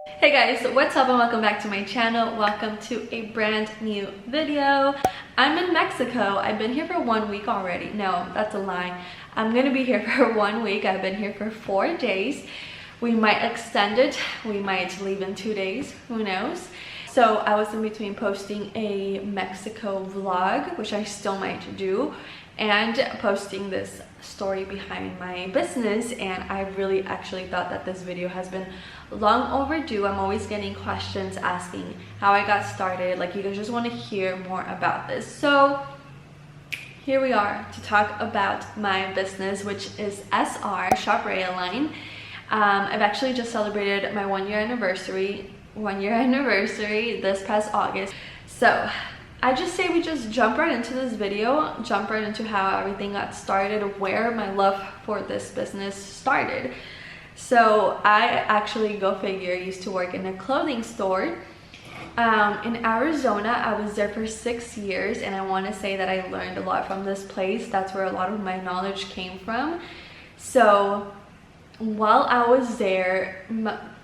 Hey guys, what's up and welcome back to my channel. Welcome to a brand new video. I'm in Mexico. I've been here for 1 week already. No, that's a lie. I'm gonna be here for 1 week. I've been here for 4 days. We might extend it. We might leave in 2 days. Who knows? So I was in between posting a Mexico vlog, which I still might do, and posting this story behind my business, and I really actually thought that this video has been long overdue. I'm always getting questions asking how I got started, like you guys just want to hear more about this. So here we are to talk about my business, which is SR Shop Line. I've actually just celebrated my 1 year anniversary this past August. So I just say we just jump right into this video, jump right into how everything got started, where my love for this business started. So I actually, go figure, used to work in a clothing store in Arizona. I was there for 6 years, and I want to say that I learned a lot from this place. That's where a lot of my knowledge came from. So while I was there,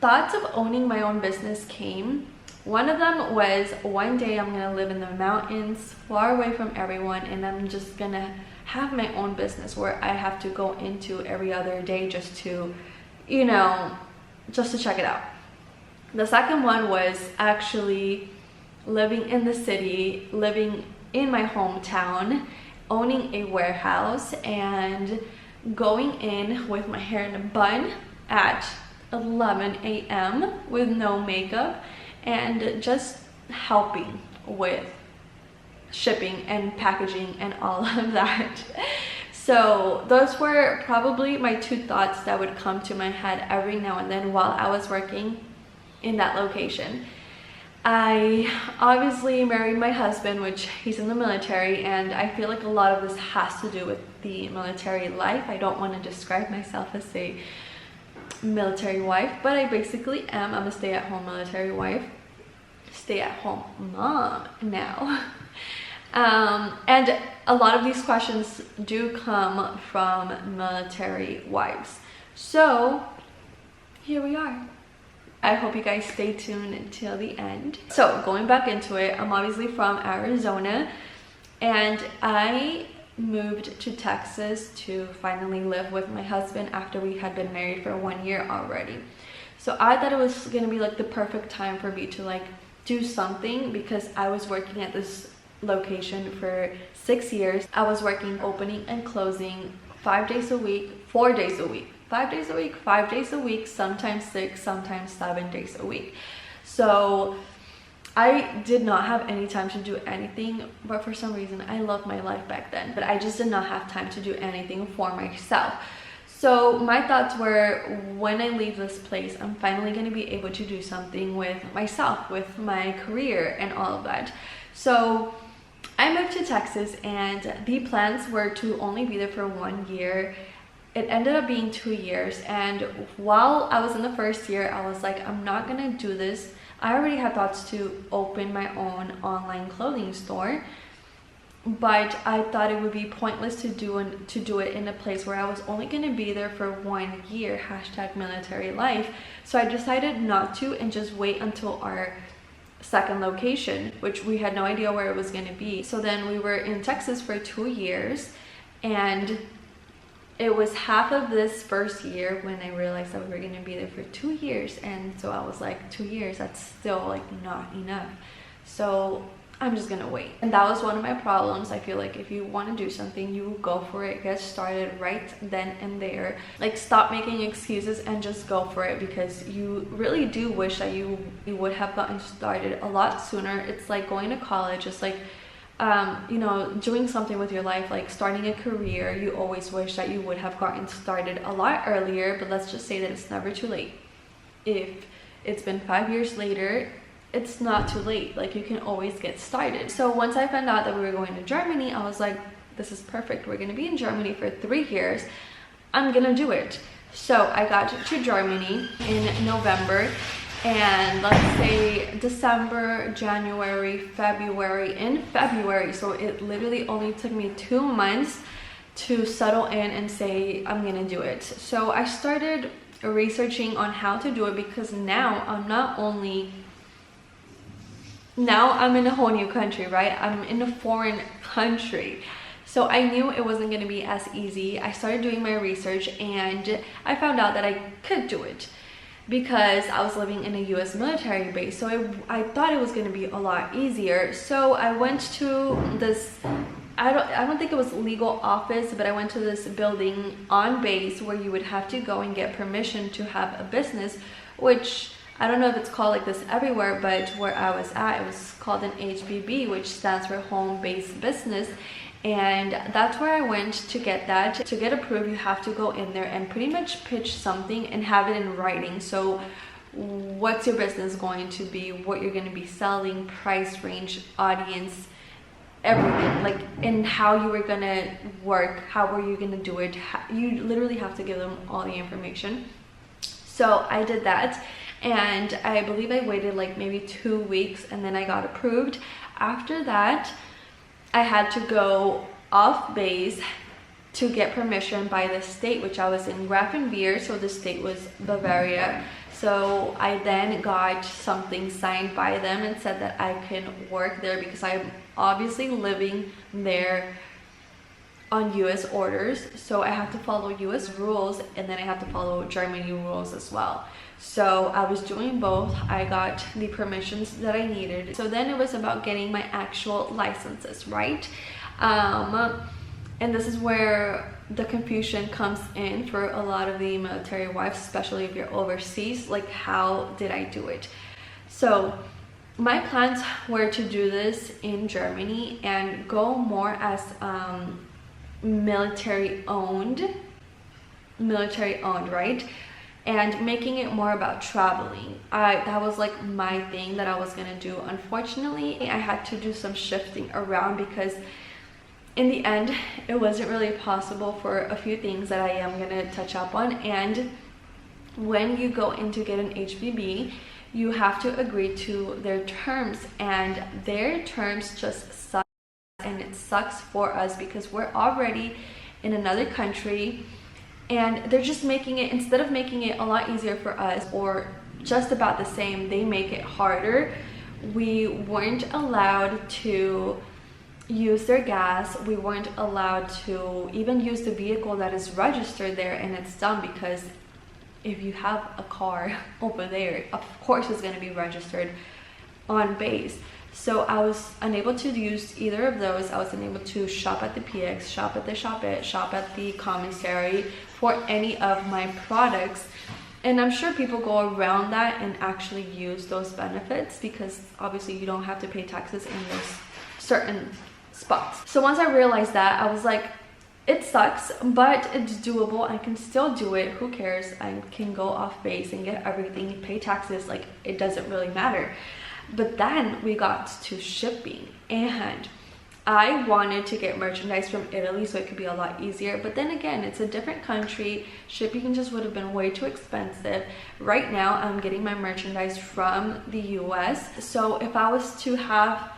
thoughts of owning my own business came. One of them was, one day I'm gonna live in the mountains, far away from everyone, and I'm just gonna have my own business where I have to go into every other day just to, you know, just to check it out. The second one was actually living in the city, living in my hometown, owning a warehouse, and going in with my hair in a bun at 11 a.m. with no makeup, and just helping with shipping and packaging and all of that. So those were probably my two thoughts that would come to my head every now and then while I was working in that location. I obviously married my husband, which he's in the military, and I feel like a lot of this has to do with the military life. I don't want to describe myself as a military wife, but I basically am. I'm a stay-at-home military wife, stay-at-home mom now. And a lot of these questions do come from military wives. So here we are. I hope you guys stay tuned until the end. So going back into it, I'm obviously from Arizona, and I moved to Texas to finally live with my husband after we had been married for 1 year already. So I thought it was gonna be like the perfect time for me to like do something, because I was working at this location for 6 years. I was working opening and closing 5 days a week, 4 days a week, 5 days a week, 5 days a week, sometimes 6, sometimes 7 days a week. So I did not have any time to do anything, but for some reason I loved my life back then, but I just did not have time to do anything for myself. So my thoughts were, when I leave this place, I'm finally going to be able to do something with myself, with my career and all of that. So I moved to Texas, and the plans were to only be there for 1 year. It ended up being 2 years, and while I was in the first year, I was like, I'm not gonna do this. I already had thoughts to open my own online clothing store, but I thought it would be pointless to do it in a place where I was only gonna be there for 1 year, #military life. So I decided not to, and just wait until our second location, which we had no idea where it was going to be. So then we were in Texas for 2 years, and it was half of this first year when I realized that we were going to be there for 2 years. And so I was like, 2 years, that's still like not enough, so I'm just gonna wait. And that was one of my problems. I feel like if you want to do something, you go for it, get started right then and there. Like, stop making excuses and just go for it, because you really do wish that you would have gotten started a lot sooner. It's like going to college. It's like you know, doing something with your life, like starting a career. You always wish that you would have gotten started a lot earlier, but let's just say that it's never too late. If it's been 5 years later, it's not too late. Like, you can always get started. So once I found out that we were going to Germany, I was like, this is perfect. We're going to be in Germany for 3 years. I'm gonna do it. So I got to Germany in November, and let's say December, January, February. In February, so it literally only took me 2 months to settle in and say I'm gonna do it. So I started researching on how to do it, because now I'm in a whole new country, right? I'm in a foreign country. So I knew it wasn't going to be as easy. I started doing my research and I found out that I could do it because I was living in a US military base. So I thought it was going to be a lot easier. So I went to this, I don't think it was legal office, but I went to this building on base where you would have to go and get permission to have a business, which I don't know if it's called like this everywhere, but where I was at, it was called an HBB, which stands for home based business. And that's where I went to get that. To get approved, you have to go in there and pretty much pitch something and have it in writing. So what's your business going to be, what you're going to be selling, price range, audience, everything, like, and how you were going to work, how were you going to do it. You literally have to give them all the information. So I did that, and I believe I waited like maybe 2 weeks, and then I got approved. After that, I had to go off base to get permission by the state, which I was in Grafenwehr, so the state was Bavaria. So I then got something signed by them and said that I can work there because I'm obviously living there on US orders. So I have to follow US rules, and then I have to follow Germany rules as well. So I was doing both. I got the permissions that I needed. So then it was about getting my actual licenses, right? And this is where the confusion comes in for a lot of the military wives, especially if you're overseas. Like, how did I do it? So my plans were to do this in Germany and go more as military owned, right? And making it more about traveling. That was like my thing that I was gonna do. Unfortunately, I had to do some shifting around because in the end, it wasn't really possible for a few things that I am gonna touch up on. And when you go in to get an HBB, you have to agree to their terms, and their terms just suck. And it sucks for us because we're already in another country, and they're just making it, instead of making it a lot easier for us or just about the same, they make it harder. We weren't allowed to use their gas. We weren't allowed to even use the vehicle that is registered there, and it's dumb because if you have a car over there, of course it's going to be registered on base. So I was unable to use either of those. I was unable to shop at the PX, shop at the Shop It, shop at the commissary for any of my products. And I'm sure people go around that and actually use those benefits because obviously you don't have to pay taxes in those certain spots. So once I realized that, I was like, it sucks, but it's doable. I can still do it. Who cares? I can go off base and get everything, pay taxes. Like, it doesn't really matter. But then we got to shipping, and I wanted to get merchandise from Italy so it could be a lot easier. But then again, it's a different country. Shipping just would have been way too expensive. Right now, I'm getting my merchandise from the US. So if I was to have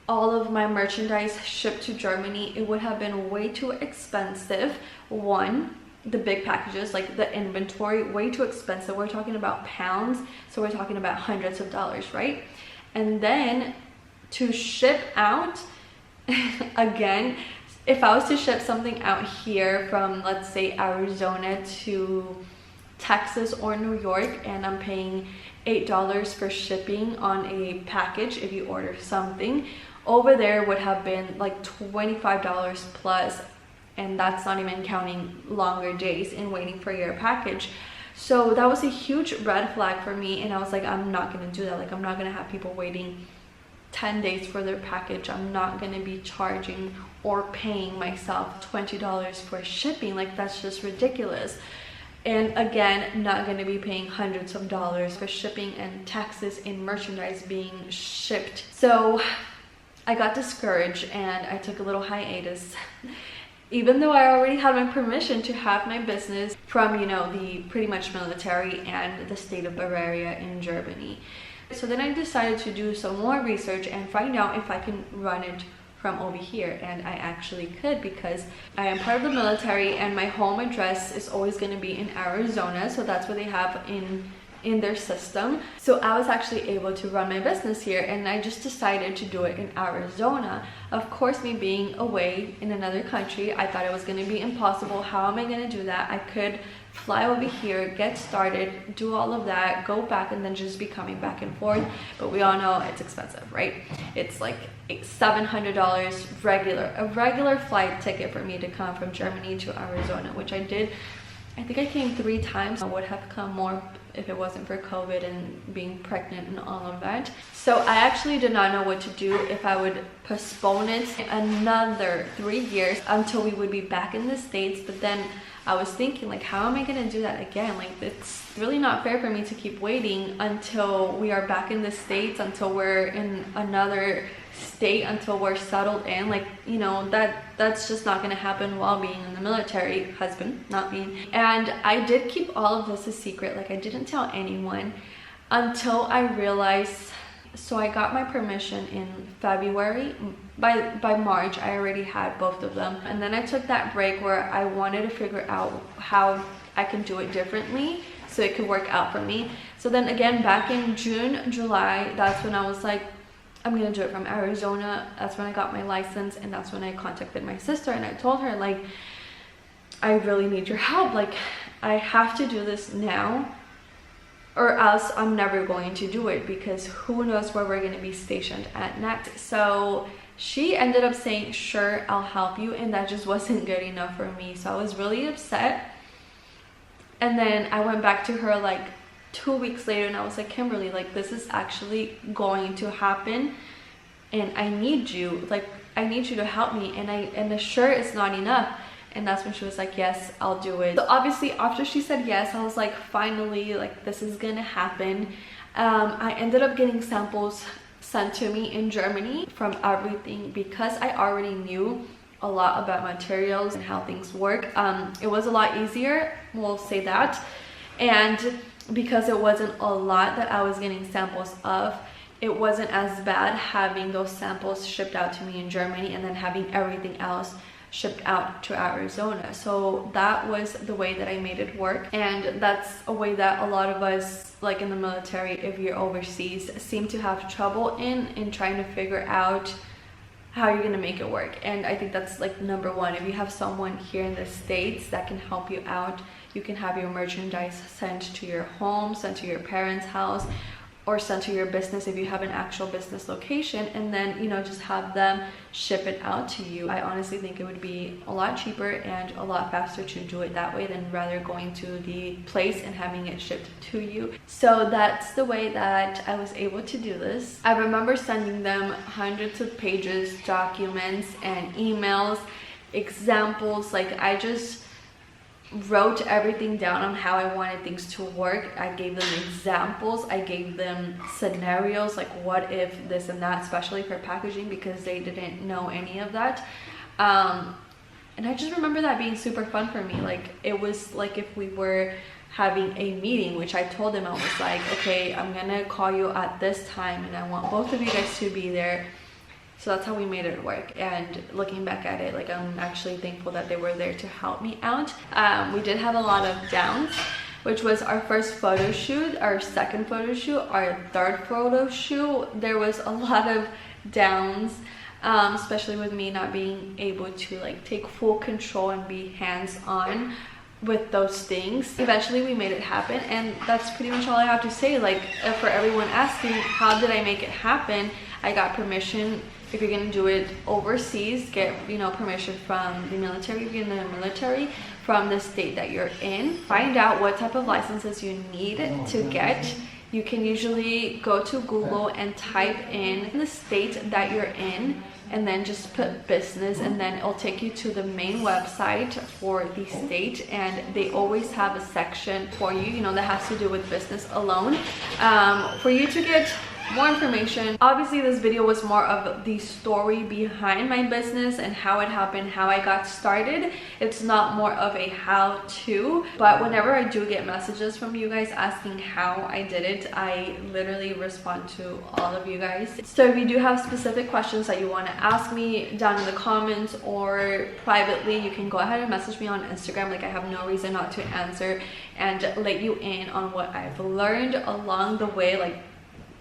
all of my merchandise shipped to Germany, it would have been way too expensive. One, the big packages, like the inventory, way too expensive. We're talking about pounds, so we're talking about hundreds of dollars, right? And then to ship out, again, if I was to ship something out here from, let's say, Arizona to Texas or New York, and I'm paying $8 for shipping on a package if you order something, over there would have been like $25 plus, and that's not even counting longer days in waiting for your package. So that was a huge red flag for me, and I was like, I'm not gonna do that. Like, I'm not gonna have people waiting 10 days for their package. I'm not gonna be charging or paying myself $20 for shipping. Like, that's just ridiculous. And again, not gonna be paying hundreds of dollars for shipping and taxes in merchandise being shipped. So I got discouraged and I took a little hiatus. Even though I already had my permission to have my business from, you know, the pretty much military and the state of Bavaria in Germany. So then I decided to do some more research and find out if I can run it from over here, and I actually could because I am part of the military and my home address is always going to be in Arizona, so that's what they have in their system. So I was actually able to run my business here, and I just decided to do it in Arizona. Of course, me being away in another country, I thought it was going to be impossible. How am I going to do that? I could fly over here, get started, do all of that, go back, and then just be coming back and forth. But we all know it's expensive, right? It's like $700 a regular flight ticket for me to come from Germany to Arizona, which I did. I think I came 3 times. I would have come more if it wasn't for COVID and being pregnant and all of that. So I actually did not know what to do, if I would postpone it another 3 years until we would be back in the States. But then I was thinking, like, how am I gonna do that again? Like, it's really not fair for me to keep waiting until we are back in the States, until we're in another state, until we're settled in. Like, you know, that's just not gonna happen while being in the military. Husband, not me. And I did keep all of this a secret. Like, I didn't tell anyone until I realized. So I got my permission in February. By March, I already had both of them. And then I took that break where I wanted to figure out how I can do it differently so it could work out for me. So then again, back in June, July, that's when I was like, I'm gonna do it from Arizona. That's when I got my license, and that's when I contacted my sister and I told her, like, I really need your help. Like, I have to do this now, or else I'm never going to do it, because who knows where we're going to be stationed at next. So she ended up saying, sure, I'll help you, and that just wasn't good enough for me. So I was really upset. And then I went back to her like 2 weeks later, and I was like, Kimberly, like, this is actually going to happen, and I need you. Like, I need you to help me, and the sure is not enough. And that's when she was like, yes, I'll do it. So obviously after she said yes, I was like, finally, like, this is gonna happen. I ended up getting samples sent to me in Germany from everything, because I already knew a lot about materials and how things work. It was a lot easier, we'll say that. And because it wasn't a lot that I was getting samples of, it wasn't as bad having those samples shipped out to me in Germany and then having everything else shipped out to Arizona. So that was the way that I made it work, and that's a way that a lot of us, like in the military, if you're overseas, seem to have trouble in trying to figure out how you're gonna make it work. And I think that's like number one. If you have someone here in the States that can help you out, you can have your merchandise sent to your home, sent to your parents' house, or sent to your business if you have an actual business location, and then, you know, just have them ship it out to you. I honestly think it would be a lot cheaper and a lot faster to do it that way than rather going to the place and having it shipped to you. So that's the way that I was able to do this. I remember sending them hundreds of pages, documents, and emails, examples. Like, I just wrote everything down on how I wanted things to work. I gave them examples, I gave them scenarios, like what if this and that, especially for packaging, because they didn't know any of that. And I just remember that being super fun for me. Like, it was like if we were having a meeting, which I told them, I was like, okay, I'm gonna call you at this time and I want both of you guys to be there. So that's how we made it work. And looking back at it, like, I'm actually thankful that they were there to help me out. We did have a lot of downs, which was our first photo shoot, our second photo shoot, our third photo shoot. There was a lot of downs, especially with me not being able to like take full control and be hands-on with those things. Eventually we made it happen, and that's pretty much all I have to say. Like, for everyone asking, how did I make it happen? I got permission. If you're gonna do it overseas, get, you know, permission from the military. If you're in the military, from the state that you're in. Find out what type of licenses you need to get. You can usually go to Google and type in the state that you're in, and then just put business, and then it'll take you to the main website for the state, and they always have a section for you, you know, that has to do with business alone. For you to get more information. Obviously this video was more of the story behind my business and how it happened, how I got started. It's not more of a how-to, but whenever I do get messages from you guys asking how I did it, I literally respond to all of you guys. So if you do have specific questions that you want to ask me down in the comments or privately, you can go ahead and message me on Instagram. Like, I have no reason not to answer and let you in on what I've learned along the way. Like,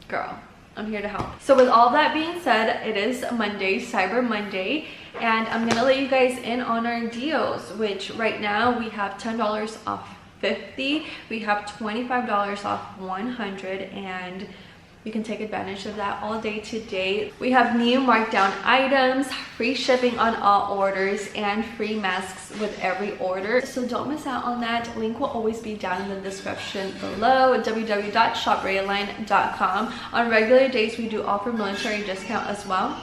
girl, I'm here to help. So with all that being said, it is Monday, Cyber Monday, and I'm gonna let you guys in on our deals, which right now we have $10 off 50, we have $25 off 100, and you can take advantage of that all day today. We have new markdown items, free shipping on all orders, and free masks with every order. So don't miss out on that. Link will always be down in the description below, www.shoprayline.com. On regular days, we do offer military discount as well.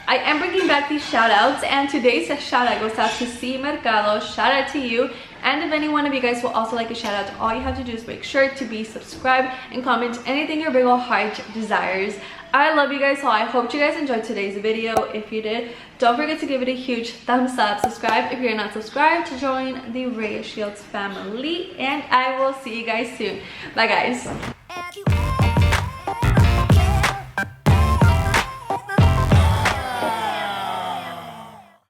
I am bringing back these shout outs, and today's shout out goes out to C Mercado. Shout out to you. And if any one of you guys will also like a shout out, all you have to do is make sure to be subscribed and comment anything your big ol' heart desires. I love you guys, so I hope you guys enjoyed today's video. If you did, don't forget to give it a huge thumbs up. Subscribe if you're not subscribed to join the Raya Shields family, and I will see you guys soon. Bye guys.